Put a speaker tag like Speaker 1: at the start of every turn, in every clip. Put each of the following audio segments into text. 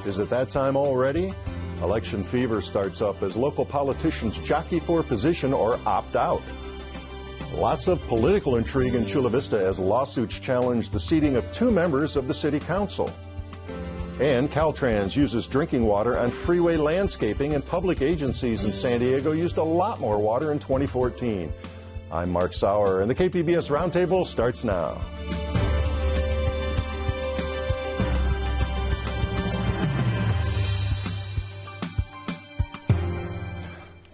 Speaker 1: Is it that time already? Election fever starts up as local politicians jockey for position or opt out. Lots of political intrigue in Chula Vista as lawsuits challenge the seating of 2 members of the city council. And Caltrans uses drinking water on freeway landscaping, and public agencies in San Diego used a lot more water in 2014. I'm Mark Sauer, and the KPBS Roundtable starts now.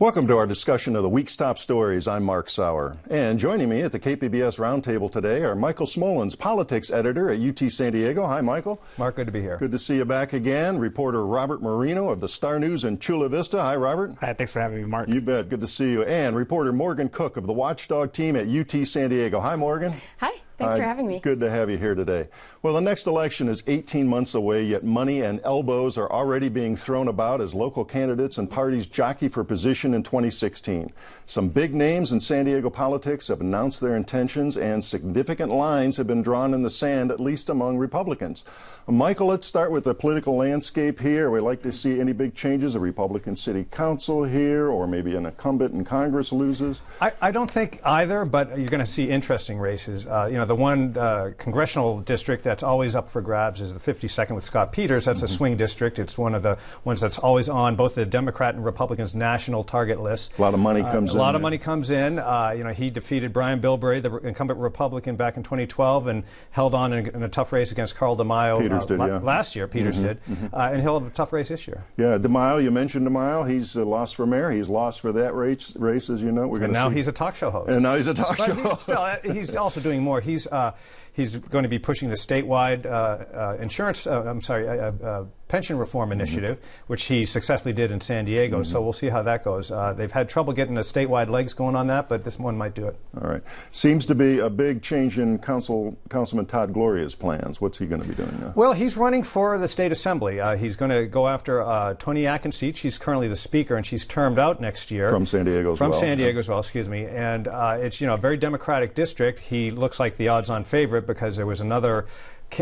Speaker 1: Welcome to our discussion of the week's top stories. I'm Mark Sauer. And joining me at the KPBS Roundtable today are Michael Smolens, politics editor at UT San Diego. Hi, Michael.
Speaker 2: Mark, good to be here.
Speaker 1: Good to see you back again. Reporter Robert Marino of the Star News in Chula Vista. Hi, Robert.
Speaker 3: Hi, thanks for having me, Mark.
Speaker 1: You bet. Good to see you. And reporter Morgan Cook of the Watchdog team at UT San Diego. Hi, Morgan.
Speaker 4: Hi. Thanks for having me.
Speaker 1: Good to have you here today. Well, the next election is 18 months away, yet money and elbows are already being thrown about as local candidates and parties jockey for position in 2016. Some big names in San Diego politics have announced their intentions, and significant lines have been drawn in the sand, at least among Republicans. Michael, let's start with the political landscape here. We'd like to see any big changes. A Republican city council here, or maybe an incumbent in Congress loses?
Speaker 2: I don't think either, but you're going to see interesting races. The one congressional district that's always up for grabs is the 52nd with Scott Peters. That's a swing district. It's one of the ones that's always on both the Democrat and Republicans' national target list.
Speaker 1: A lot of money comes in.
Speaker 2: A lot of money comes in. He defeated Brian Bilberry, the incumbent Republican, back in 2012 and held on in a tough race against Carl DeMaio last year. Peters did. And he'll have a tough race this year.
Speaker 1: Yeah, DeMaio, you mentioned DeMaio. He's lost for mayor. He's lost for that race, as you know.
Speaker 2: And now he's a talk show host.
Speaker 1: And now he's a talk show host.
Speaker 2: He's also doing more. He's going to be pushing the statewide pension reform initiative, which he successfully did in San Diego. So we'll see how that goes. They've had trouble getting the statewide legs going on that, but this one might do it.
Speaker 1: All right. Seems to be a big change in Councilman Todd Gloria's plans. What's he going to be doing now?
Speaker 2: Well, he's running for the state assembly. He's going to go after Toni Atkins' seat. She's currently the speaker, and she's termed out next year.
Speaker 1: From San Diego as well.
Speaker 2: From San Diego as well, excuse me. And it's a very Democratic district. He looks like the odds-on favorite because there was another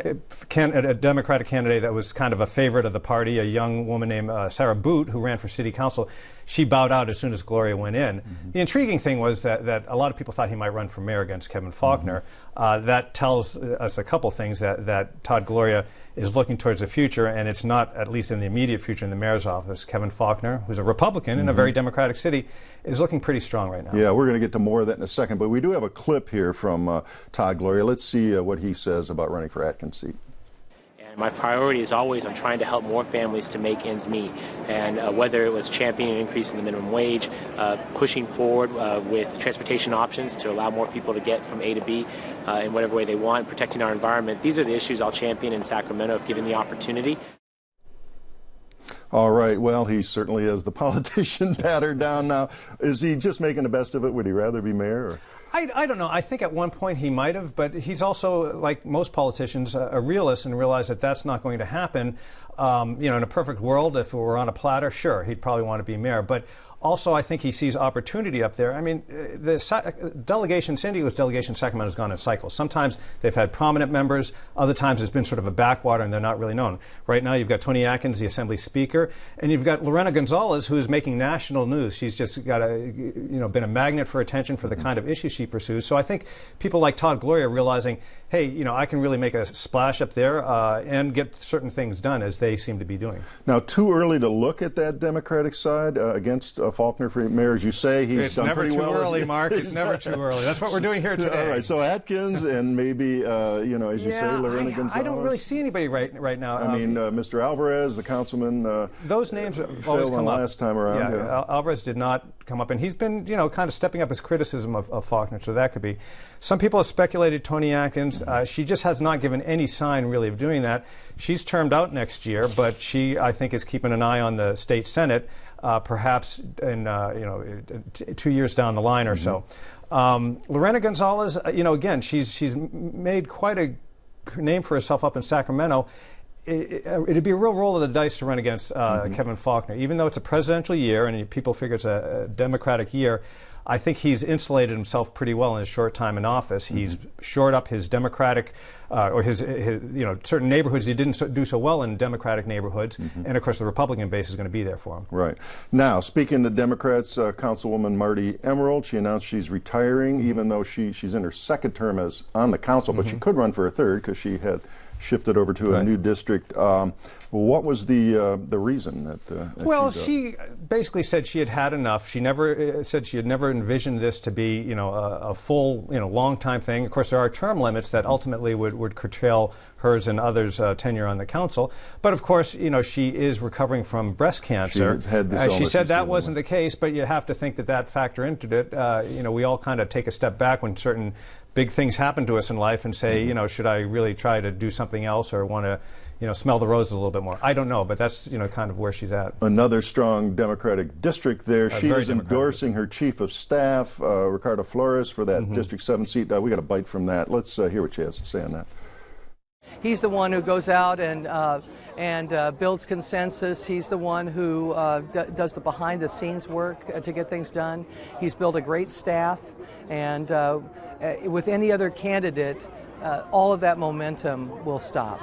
Speaker 2: a Democratic candidate that was kind of a favorite of the party, a young woman named Sarah Boot, who ran for city council. She bowed out as soon as Gloria went in. The intriguing thing was that a lot of people thought he might run for mayor against Kevin Faulconer. That tells us a couple things, that Todd Gloria is looking towards the future, and it's not, at least in the immediate future, in the mayor's office. Kevin Faulconer, who's a Republican in a very Democratic city, is looking pretty strong right now.
Speaker 1: Yeah, we're going to get to more of that in a second, but we do have a clip here from Todd Gloria. Let's see what he says about running for Atkins' seat.
Speaker 5: My priority is always on trying to help more families to make ends meet, and whether it was championing an increase in the minimum wage, pushing forward with transportation options to allow more people to get from A to B in whatever way they want, protecting our environment. These are the issues I'll champion in Sacramento if given the opportunity.
Speaker 1: All right, well, he certainly has the politician battered down now. Is he just making the best of it? Would he rather be mayor? Or?
Speaker 2: I don't know. I think at one point he might have, but he's also, like most politicians, a realist and realized that that's not going to happen. In a perfect world, if it were on a platter, sure, he'd probably want to be mayor. But also, I think he sees opportunity up there. I mean, San Diego's delegation in Sacramento has gone in cycles. Sometimes they've had prominent members. Other times it's been sort of a backwater and they're not really known. Right now you've got Toni Atkins, the Assembly Speaker, and you've got Lorena Gonzalez, who is making national news. She's just got been a magnet for attention for the kind of issues she pursues. So I think people like Todd Gloria realizing, hey, I can really make a splash up there and get certain things done, as they seem to be doing.
Speaker 1: Now, too early to look at that Democratic side against Faulconer for mayor, as you say. He's done pretty well.
Speaker 2: It's never too early, Mark. It's never too early. That's what we're doing here today.
Speaker 1: All right, so Atkins and maybe, as you say, Lorena Gonzalez.
Speaker 2: I don't really see anybody right now.
Speaker 1: I mean, Mr. Alvarez, the councilman.
Speaker 2: Those names have always come up.
Speaker 1: Last time around.
Speaker 2: Yeah, Alvarez did not come up, and he's been, kind of stepping up his criticism of Faulconer, so that could be. Some people have speculated Toni Atkins. She just has not given any sign, really, of doing that. She's termed out next year, but she, I think, is keeping an eye on the state Senate, perhaps in 2 years down the line or so. Lorena Gonzalez, again, she's made quite a name for herself up in Sacramento. it'd be a real roll of the dice to run against Kevin Faulconer. Even though it's a presidential year and people figure it's a Democratic year, I think he's insulated himself pretty well in his short time in office. He's shored up his Democratic, or his certain neighborhoods he didn't do so well in Democratic neighborhoods, and of course the Republican base is going to be there for him.
Speaker 1: Right. Now, speaking to Democrats, Councilwoman Marty Emerald, she announced she's retiring, even though she's in her second term as on the council, but she could run for a third because she had shifted over to a new district. What was the reason that?
Speaker 2: Well, she basically said she had had enough. She never said she had never envisioned this to be, a full, long time thing. Of course, there are term limits that ultimately would curtail hers and others' tenure on the council. But of course, she is recovering from breast cancer. She said that wasn't the case, but you have to think that factor into it. We all kind of take a step back when certain big things happen to us in life and say, should I really try to do something else or want to, smell the roses a little bit more? I don't know, but that's, kind of where she's at. Another
Speaker 1: strong Democratic district there. She is endorsing her chief of staff, Ricardo Flores, for that District 7 seat. We got a bite from that. Let's hear what she has to say on that.
Speaker 3: He's the one who goes out and builds consensus. He's the one who does the behind-the-scenes work to get things done. He's built a great staff, and with any other candidate, all of that momentum will stop.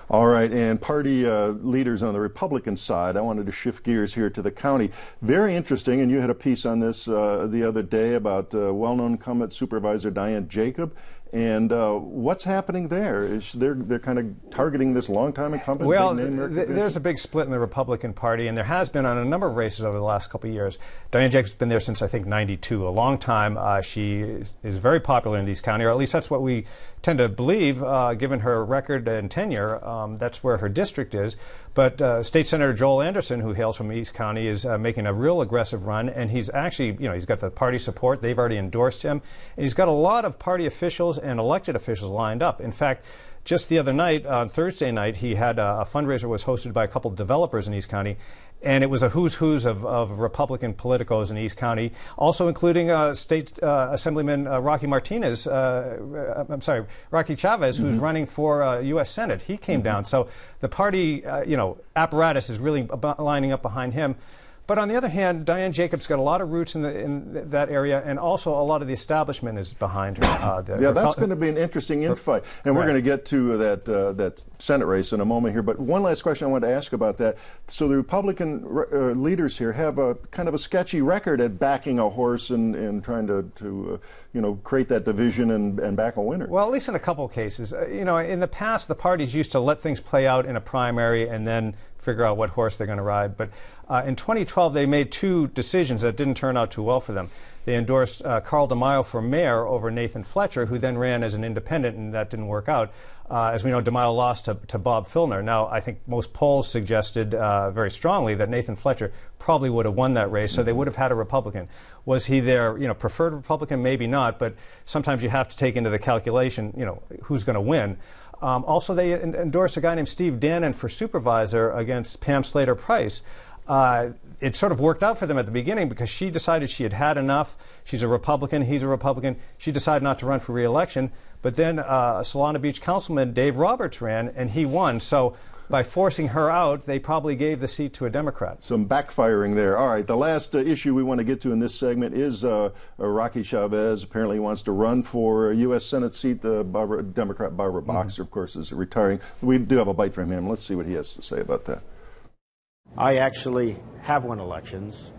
Speaker 1: All right, and party leaders on the Republican side, I wanted to shift gears here to the county. Very interesting, and you had a piece on this the other day about well-known incumbent Supervisor Diane Jacob. And what's happening there? They're kind of targeting this longtime incumbent?
Speaker 2: Well, there's a big split in the Republican Party, and there has been on a number of races over the last couple of years. Diane Jacobs has been there since, I think, '92, a long time. She is very popular in these counties, or at least that's what we tend to believe, given her record and tenure. That's where her district is. But State Senator Joel Anderson, who hails from East County, is making a real aggressive run, and he's actually, he's got the party support. They've already endorsed him, and he's got a lot of party officials and elected officials lined up. In fact, just the other night, on Thursday night, he had a fundraiser was hosted by a couple of developers in East County, and it was a who's who's of Republican politicos in East County, also including State Assemblyman Rocky Chavez, who's running for U.S. Senate. He came down. So the party, apparatus is really lining up behind him. But on the other hand, Diane Jacobs got a lot of roots in that area, and also a lot of the establishment is behind her.
Speaker 1: That's going to be an interesting infight, and we're going to get to that Senate race in a moment here. But one last question I wanted to ask about that. So the Republican leaders here have a kind of a sketchy record at backing a horse and trying to create that division and back a winner.
Speaker 2: Well, at least in a couple of cases. In the past, the parties used to let things play out in a primary and then figure out what horse they're going to ride. But in 2012, they made two decisions that didn't turn out too well for them. They endorsed Carl DeMaio for mayor over Nathan Fletcher, who then ran as an independent, and that didn't work out. As we know, DeMaio lost to Bob Filner. Now, I think most polls suggested very strongly that Nathan Fletcher probably would have won that race, so they would have had a Republican. Was he their preferred Republican? Maybe not, but sometimes you have to take into the calculation, who's going to win. Also, they endorsed a guy named Steve Dannon for supervisor against Pam Slater-Price. It sort of worked out for them at the beginning because she decided she had had enough. She's a Republican. He's a Republican. She decided not to run for re-election. But then Solana Beach Councilman Dave Roberts ran, and he won. So by forcing her out, they probably gave the seat to a Democrat.
Speaker 1: Some backfiring there. All right, the last issue we want to get to in this segment is Rocky Chavez. Apparently wants to run for a U.S. Senate seat. The Democrat Barbara Boxer, of course, is retiring. We do have a bite from him. Let's see what he has to say about that.
Speaker 4: I actually have won elections.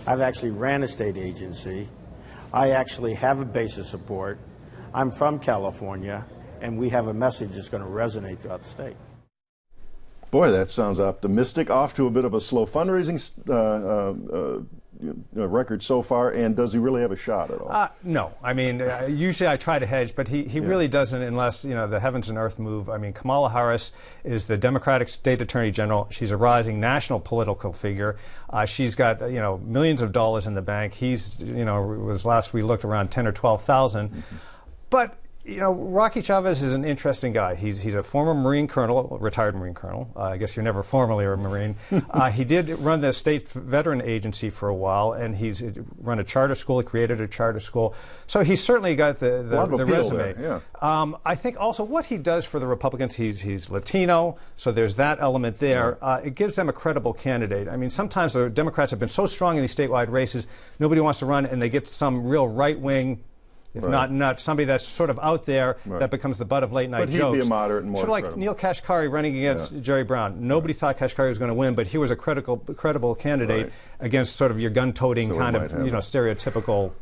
Speaker 4: I've actually ran a state agency. I actually have a base of support. I'm from California, and we have a message that's going to resonate throughout the state.
Speaker 1: Boy, that sounds optimistic. Off to a bit of a slow fundraising record so far, and does he really have a shot at all?
Speaker 2: No. I mean, usually I try to hedge, but he really doesn't unless, the heavens and earth move. I mean, Kamala Harris is the Democratic State Attorney General. She's a rising national political figure. She's got, millions of dollars in the bank. He's, was last we looked around 10 or 12,000. But You know, Rocky Chavez is an interesting guy. He's a former Marine colonel, retired Marine colonel. I guess you're never formally a Marine. He did run the state veteran agency for a while, and he's run a charter school. He created a charter school. So he's certainly got the resume.
Speaker 1: There, yeah.
Speaker 2: I think also what he does for the Republicans, he's Latino, so there's that element there. It gives them a credible candidate. I mean, sometimes the Democrats have been so strong in these statewide races, nobody wants to run, and they get some real right-wing, if not somebody that's sort of out there that becomes the butt of late-night jokes.
Speaker 1: But he'd be a moderate and more
Speaker 2: sort of like
Speaker 1: credible.
Speaker 2: Neil Kashkari running against Jerry Brown. Nobody thought Kashkari was going to win, but he was a credible candidate against sort of your gun-toting kind of stereotypical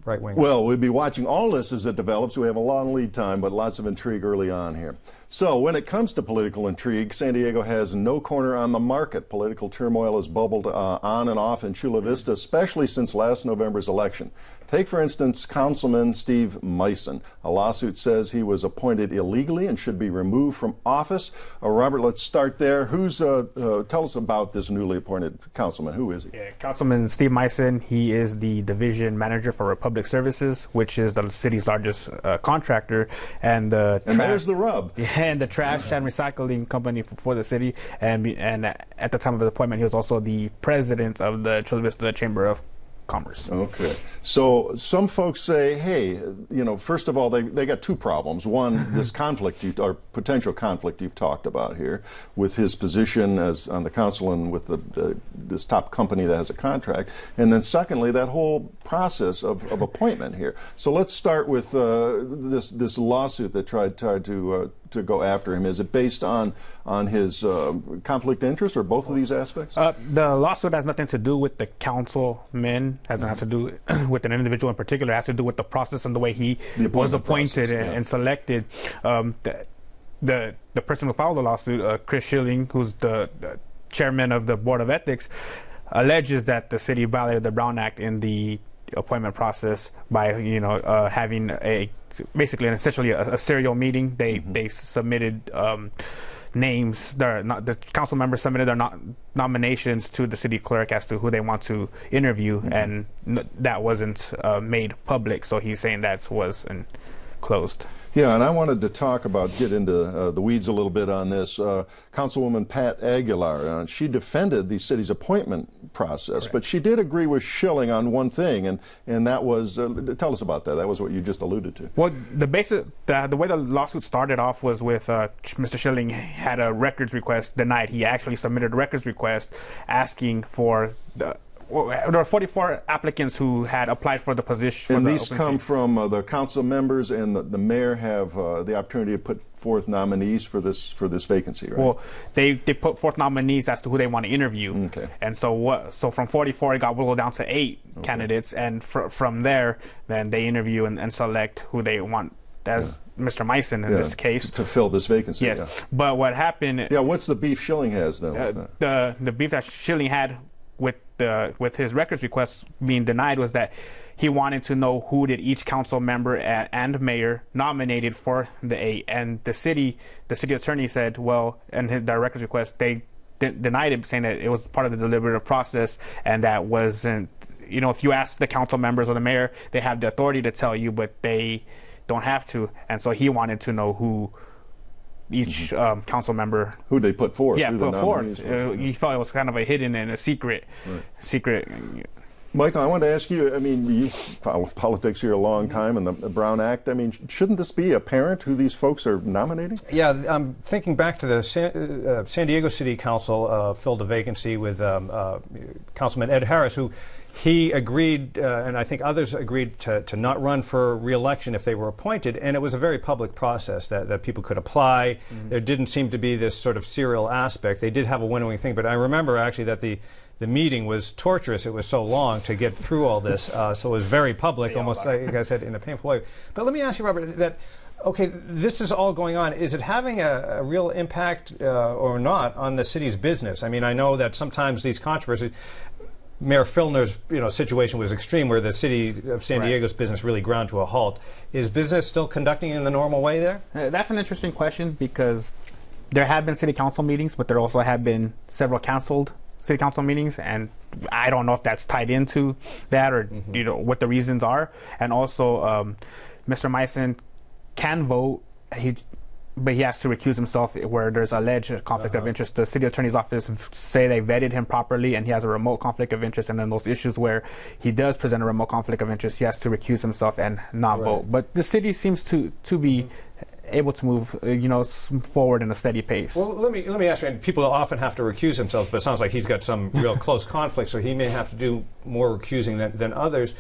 Speaker 2: right-wing.
Speaker 1: Well, we'll be watching all this as it develops. We have a long lead time, but lots of intrigue early on here. So when it comes to political intrigue, San Diego has no corner on the market. Political turmoil has bubbled on and off in Chula Vista, especially since last November's election. Take, for instance, Councilman Steve Meissen. A lawsuit says he was appointed illegally and should be removed from office. Robert, let's start there. Tell us about this newly appointed councilman. Who is he?
Speaker 6: Yeah, Councilman Steve Meissen. He is the division manager for Public Services, which is the city's largest contractor. And
Speaker 1: there's the rub.
Speaker 6: And the trash and recycling company for the city. And at the time of his appointment, he was also the president of the Chula Vista Chamber of Commerce.
Speaker 1: Okay. So some folks say, hey, first of all, they got two problems. One, this conflict, or potential conflict you've talked about here with his position as on the council and with this top company that has a contract. And then secondly, that whole process of appointment here. So let's start with this lawsuit that tried to go after him. Is it based on his conflict of interest or both of these aspects?
Speaker 6: The lawsuit has nothing to do with the councilman. Has nothing to do with an individual in particular. It has to do with the process and the way he was appointed and selected. The person who filed the lawsuit, Chris Schilling, who's the chairman of the Board of Ethics, alleges that the city violated the Brown Act in the appointment process by having essentially a serial meeting. They submitted names. The council members submitted their nominations to the city clerk as to who they want to interview, and that wasn't made public. So he's saying that wasn't closed.
Speaker 1: Yeah, and I wanted to get into the weeds a little bit on this. Councilwoman Pat Aguilar, she defended the city's appointment process, but she did agree with Schilling on one thing, and that was, tell us about that. That was what you just alluded to.
Speaker 6: Well, the way the lawsuit started off was with Mr. Schilling had a records request denied. He actually submitted a records request asking for there were 44 applicants who had applied for the position.
Speaker 1: And these come from the council members, and the mayor have the opportunity to put forth nominees for this vacancy, right?
Speaker 6: Well, they put forth nominees as to who they want to interview.
Speaker 1: Okay.
Speaker 6: And so from 44, it got whittled down to 8 candidates, and from there, then they interview and select who they want as Mr. Meissen in this case
Speaker 1: to fill this vacancy.
Speaker 6: Yes. But what happened?
Speaker 1: Yeah. What's the beef Schilling has then? With that?
Speaker 6: The beef that Schilling had with his records request being denied was that he wanted to know who did each council member and mayor nominated for the 8, and the city attorney said, well, and their records request, they denied it, saying that it was part of the deliberative process, and that wasn't, if you ask the council members or the mayor, they have the authority to tell you, but they don't have to. And so he wanted to know who each council member,
Speaker 1: who they put forth.
Speaker 6: Yeah, put forth. He felt it was kind of a hidden and a secret.
Speaker 1: Michael, I wanted to ask you, you've followed politics here a long time, and the Brown Act, shouldn't this be apparent who these folks are nominating?
Speaker 2: Yeah, I'm thinking back to the San Diego City Council filled a vacancy with Councilman Ed Harris, who he agreed, and I think others agreed, to not run for re-election if they were appointed, and it was a very public process that people could apply. There didn't seem to be this sort of serial aspect. They did have a winnowing thing, but I remember actually that the meeting was torturous. It was so long to get through all this, so it was very public, almost like I said, in a painful way. But let me ask you, Robert, okay, this is all going on. Is it having a real impact or not on the city's business? I know that sometimes these controversies, Mayor Filner's situation was extreme, where the city of San Diego's business really ground to a halt. Is business still conducting in the normal way there?
Speaker 6: That's an interesting question, because there have been city council meetings, but there also have been several canceled city council meetings, and I don't know if that's tied into that or what the reasons are. And also, Mr. Meissen can vote. But he has to recuse himself where there's alleged conflict of interest. The city attorney's office say they vetted him properly and he has a remote conflict of interest. And then those issues where he does present a remote conflict of interest, he has to recuse himself and not vote. But the city seems to be able to move, forward in a steady pace.
Speaker 2: Well, let me ask you. And people often have to recuse themselves, but it sounds like he's got some real close conflict, so he may have to do more recusing than others.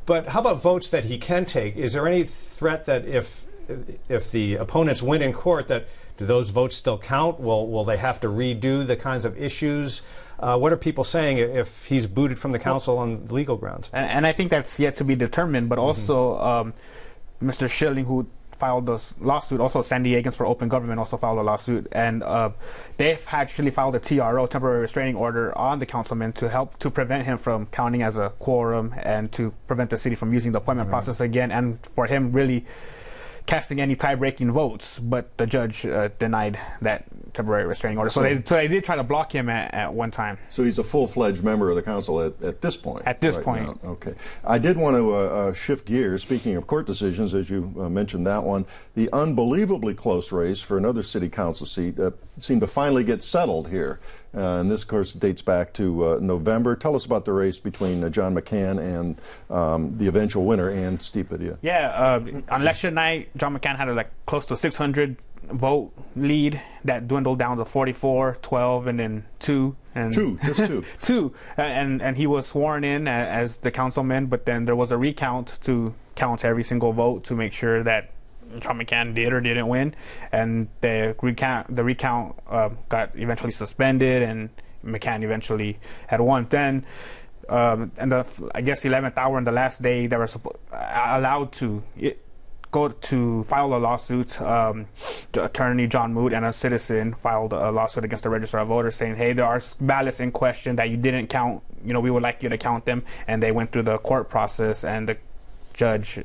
Speaker 2: But how about votes that he can take? Is there any threat that if the opponents win in court, that do those votes still count? Will they have to redo the kinds of issues? What are people saying if he's booted from the council on legal grounds?
Speaker 6: And I think that's yet to be determined. But also, Mr. Schilling, who filed this lawsuit, also San Diegans for Open Government also filed a lawsuit, and they've actually filed a TRO, temporary restraining order, on the councilman to prevent him from counting as a quorum and to prevent the city from using the appointment process again, and for him really casting any tie-breaking votes, but the judge denied that temporary restraining order. So they did try to block him at one time.
Speaker 1: So he's a full-fledged member of the council at this point.
Speaker 6: At this point.
Speaker 1: Now. Okay. I did want to shift gears. Speaking of court decisions, as you mentioned that one, the unbelievably close race for another city council seat seemed to finally get settled here. And this, of course, dates back to November. Tell us about the race between John McCann and the eventual winner, and Steve Padilla.
Speaker 6: Yeah, on election night, John McCann had close to 600 vote lead that dwindled down to 44, 12, and then 2. And
Speaker 1: just 2.
Speaker 6: 2. And he was sworn in as the councilman, but then there was a recount to count every single vote to make sure that John McCann did or didn't win, and the recount got eventually suspended, and McCann eventually had won. Then, and I guess 11th hour, on the last day, they were allowed to go to file a lawsuit. The attorney John Moot and a citizen filed a lawsuit against the Register of Voters, saying, "Hey, there are ballots in question that you didn't count. We would like you to count them." And they went through the court process, and the judge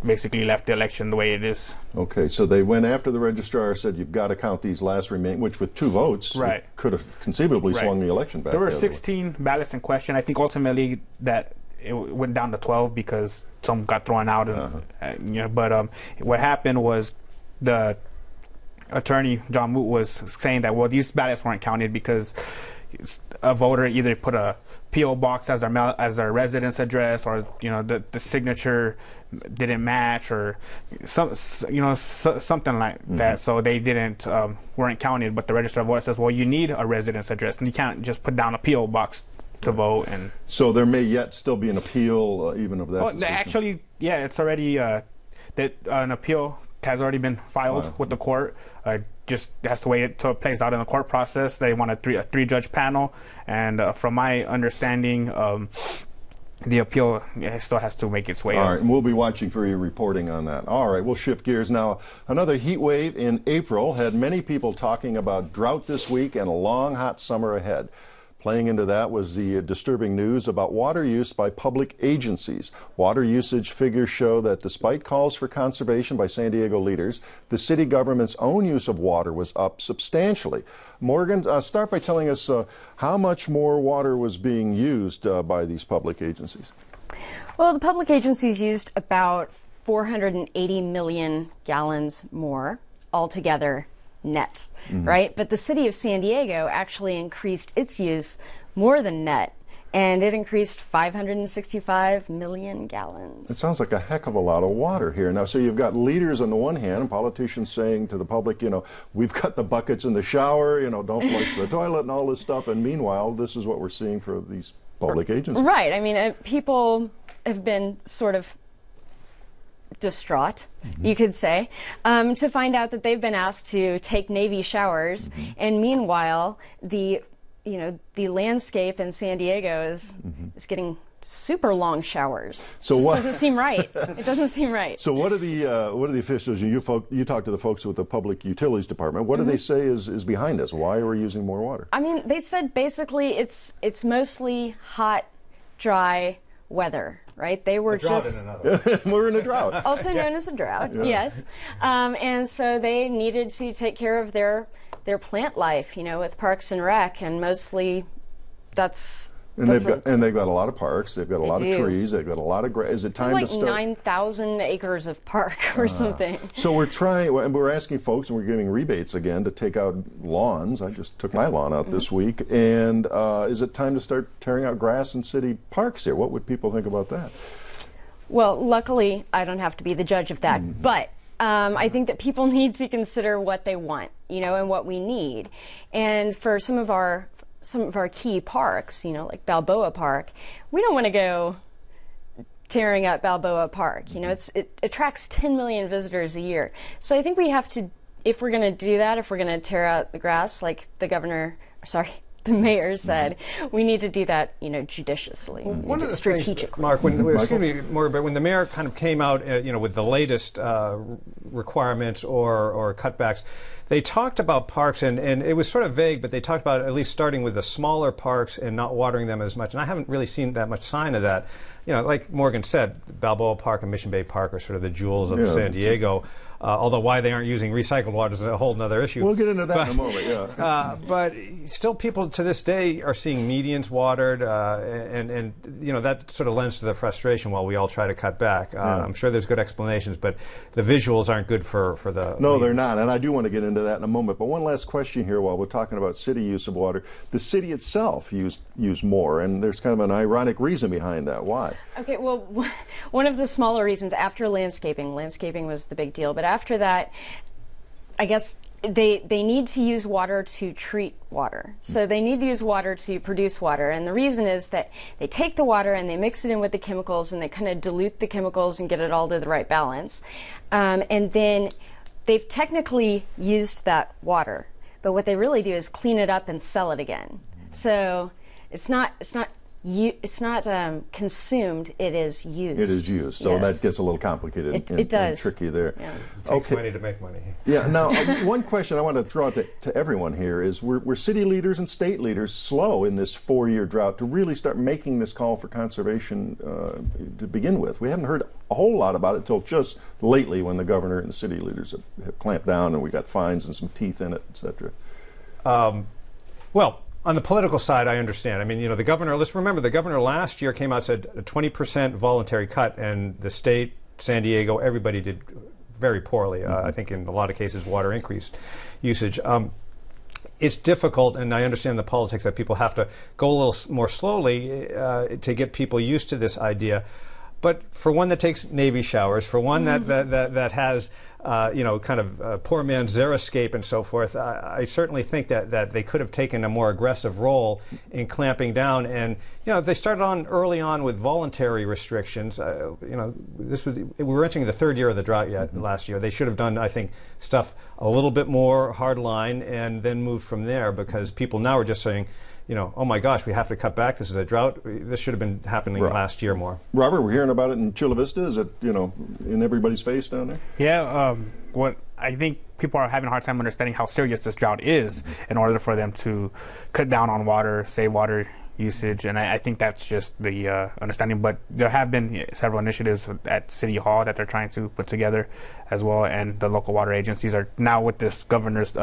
Speaker 6: basically left the election the way it is.
Speaker 1: Okay, so they went after the registrar, said you've got to count these last remaining, which with 2 votes could have conceivably swung the election back.
Speaker 6: There were 16 ballots in question. I think ultimately that it went down to 12 because some got thrown out. But what happened was the attorney John Moot was saying that these ballots weren't counted because a voter either put a P.O. box as their residence address, or the signature didn't match, or something like that. So they weren't counted. But the Register of Voters says, well, you need a residence address, and you can't just put down a P.O. box to vote. And
Speaker 1: so there may yet still be an appeal, even of that.
Speaker 6: Well, actually, it's already that an appeal has already been filed with the court. Just has to wait until it plays out in the court process. They want a 3-judge panel, and from my understanding, the appeal still has to make its way.
Speaker 1: All right, and we'll be watching for your reporting on that. All right, we'll shift gears now. Another heat wave in April had many people talking about drought this week and a long, hot summer ahead. Playing into that was the disturbing news about water use by public agencies. Water usage figures show that despite calls for conservation by San Diego leaders, the city government's own use of water was up substantially. Morgan, start by telling us how much more water was being used by these public agencies.
Speaker 7: Well, the public agencies used about 480 million gallons more altogether net, right? But the city of San Diego actually increased its use more than net, and it increased 565 million gallons.
Speaker 1: It sounds like a heck of a lot of water here. Now, so you've got leaders on the one hand and politicians saying to the public, we've got the buckets in the shower, don't flush the toilet and all this stuff. And meanwhile, this is what we're seeing for these public agencies.
Speaker 7: Right. I mean, people have been sort of distraught, you could say, to find out that they've been asked to take Navy showers, and meanwhile the landscape in San Diego is getting super long showers. So it doesn't seem right. It doesn't seem right.
Speaker 1: So what are the officials? You talk to the folks with the Public Utilities Department. What do they say is behind this? Why are we using more water?
Speaker 7: I mean, they said basically it's mostly hot, dry weather. Right? They were
Speaker 1: we're in a drought.
Speaker 7: Also known as a drought, yes. And so they needed to take care of their plant life, with Parks and Rec, and mostly that's
Speaker 1: And they've got a lot of parks. They've got a lot of trees. They've got a lot of grass. Is it time to start?
Speaker 7: 9,000 acres of park or something.
Speaker 1: So we're asking folks, and we're giving rebates again to take out lawns. I just took my lawn out this week. And is it time to start tearing out grass in city parks here? What would people think about that?
Speaker 7: Well, luckily, I don't have to be the judge of that. But I think that people need to consider what they want, and what we need. And for some of our key parks, like Balboa Park, we don't want to go tearing up Balboa Park. It attracts 10 million visitors a year. So I think we have to, if we're going to do that, if we're going to tear out the grass, like the mayor said, we need to do that, judiciously, strategically.
Speaker 2: Mark, when the mayor kind of came out, with the latest requirements or cutbacks, they talked about parks, and it was sort of vague, but they talked about at least starting with the smaller parks and not watering them as much. And I haven't really seen that much sign of that. Like Morgan said, Balboa Park and Mission Bay Park are sort of the jewels of San Diego. Although why they aren't using recycled water is a whole other issue.
Speaker 1: We'll get into that in a moment,
Speaker 2: but still, people to this day are seeing medians watered, and that sort of lends to the frustration while we all try to cut back. I'm sure there's good explanations, but the visuals aren't good for the...
Speaker 1: No, they're not, and I do want to get into that in a moment. But one last question here while we're talking about city use of water. The city itself used more, and there's kind of an ironic reason behind that. Why?
Speaker 7: Okay, well, one of the smaller reasons after landscaping was the big deal, but after that, I guess they need to use water to treat water. So they need to use water to produce water. And the reason is that they take the water and they mix it in with the chemicals and they kind of dilute the chemicals and get it all to the right balance. And then they've technically used that water. But what they really do is clean it up and sell it again. So it's not consumed, it is used.
Speaker 1: It is used, so that gets a little complicated
Speaker 7: it does.
Speaker 1: And tricky there.
Speaker 2: Yeah. It takes money to make money.
Speaker 1: Yeah, now one question I want to throw out to everyone here is, were city leaders and state leaders slow in this 4-year drought to really start making this call for conservation to begin with? We haven't heard a whole lot about it until just lately when the governor and the city leaders have clamped down and we got fines and some teeth in it, etc.
Speaker 2: Well, on the political side, I understand. I mean, the governor, let's remember, the governor last year came out and said a 20% voluntary cut, and the state, San Diego, everybody did very poorly. I think in a lot of cases, water increased usage. It's difficult, and I understand the politics that people have to go a little more slowly to get people used to this idea. But for one that takes Navy showers, for one that has, kind of poor man's xeriscape and so forth, I certainly think that they could have taken a more aggressive role in clamping down. And, they started on early on with voluntary restrictions. We were entering the third year of the drought last year. They should have done, I think, stuff a little bit more hardline and then moved from there, because people now are just saying, oh my gosh, we have to cut back. This is a drought. This should have been happening last year more.
Speaker 1: Robert, we're hearing about it in Chula Vista. Is it, in everybody's face down there?
Speaker 6: Yeah, what I think people are having a hard time understanding how serious this drought is in order for them to cut down on water, save water usage, and I think that's just the understanding. But there have been several initiatives at City Hall that they're trying to put together as well, and the local water agencies are now, with this governor's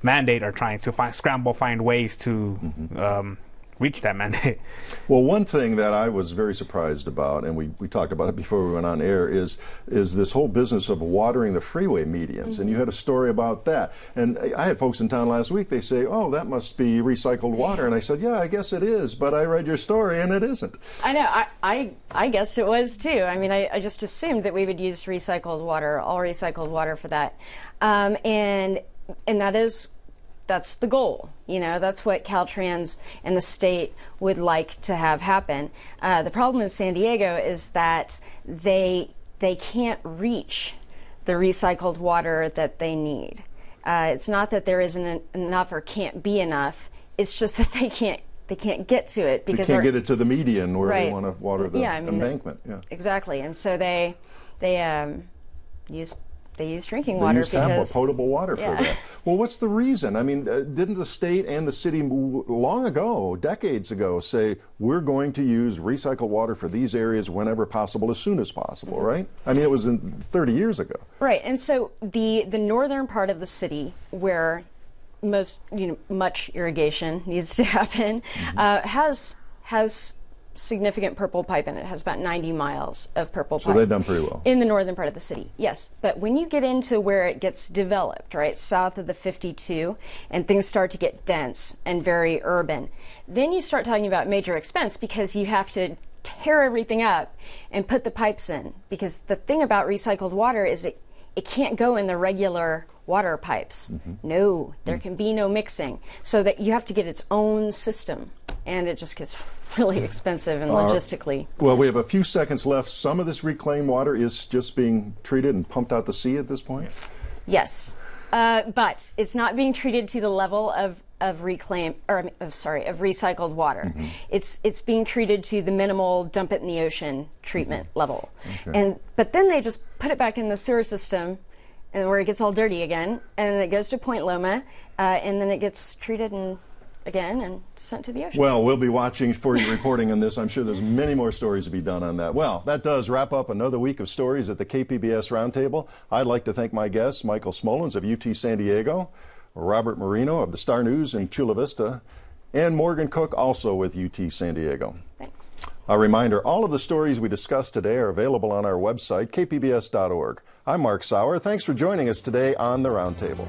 Speaker 6: mandate, are trying to find ways to reach that mandate.
Speaker 1: Well, one thing that I was very surprised about, and we talked about it before we went on air, is this whole business of watering the freeway medians. And you had a story about that. And I had folks in town last week, they say, oh, that must be recycled water. And I said, yeah, I guess it is. But I read your story and it isn't.
Speaker 7: I know. I guessed it was too. I mean, I just assumed that we would use recycled water, all recycled water for that. And that's the goal. That's what Caltrans and the state would like to have happen. The problem in San Diego is that they can't reach the recycled water that they need. It's not that there isn't enough or can't be enough. It's just that they can't get to it because
Speaker 1: they can't get it to the median where they want to water the embankment.
Speaker 7: Exactly, and so they use drinking water because
Speaker 1: potable water for that. Well, what's the reason? I mean, didn't the state and the city long ago, decades ago, say we're going to use recycled water for these areas whenever possible, as soon as possible, right? I mean, it was 30 years ago.
Speaker 7: Right, and so the northern part of the city, where much irrigation needs to happen, has has significant purple pipe in it. It has about 90 miles of purple pipe.
Speaker 1: So they've done pretty well.
Speaker 7: In the northern part of the city, yes. But when you get into where it gets developed, right, south of the 52, and things start to get dense and very urban, then you start talking about major expense because you have to tear everything up and put the pipes in. Because the thing about recycled water is it can't go in the regular water pipes. No, there can be no mixing. So that you have to get its own system. And it just gets really expensive and logistically.
Speaker 1: Well, we have a few seconds left. Some of this reclaimed water is just being treated and pumped out to sea at this point?
Speaker 7: Yes. But it's not being treated to the level of recycled water. It's being treated to the minimal dump it in the ocean treatment level. Okay. But then they just put it back in the sewer system, and where it gets all dirty again, and then it goes to Point Loma, and then it gets treated again and sent to the ocean.
Speaker 1: Well, we'll be watching for your reporting on this. I'm sure there's many more stories to be done on that. Well, that does wrap up another week of stories at the KPBS Roundtable. I'd like to thank my guests, Michael Smolens of UT San Diego, Robert Marino of the Star News in Chula Vista, and Morgan Cook, also with UT San Diego.
Speaker 7: Thanks.
Speaker 1: A reminder, all of the stories we discussed today are available on our website, kpbs.org. I'm Mark Sauer. Thanks for joining us today on the Roundtable.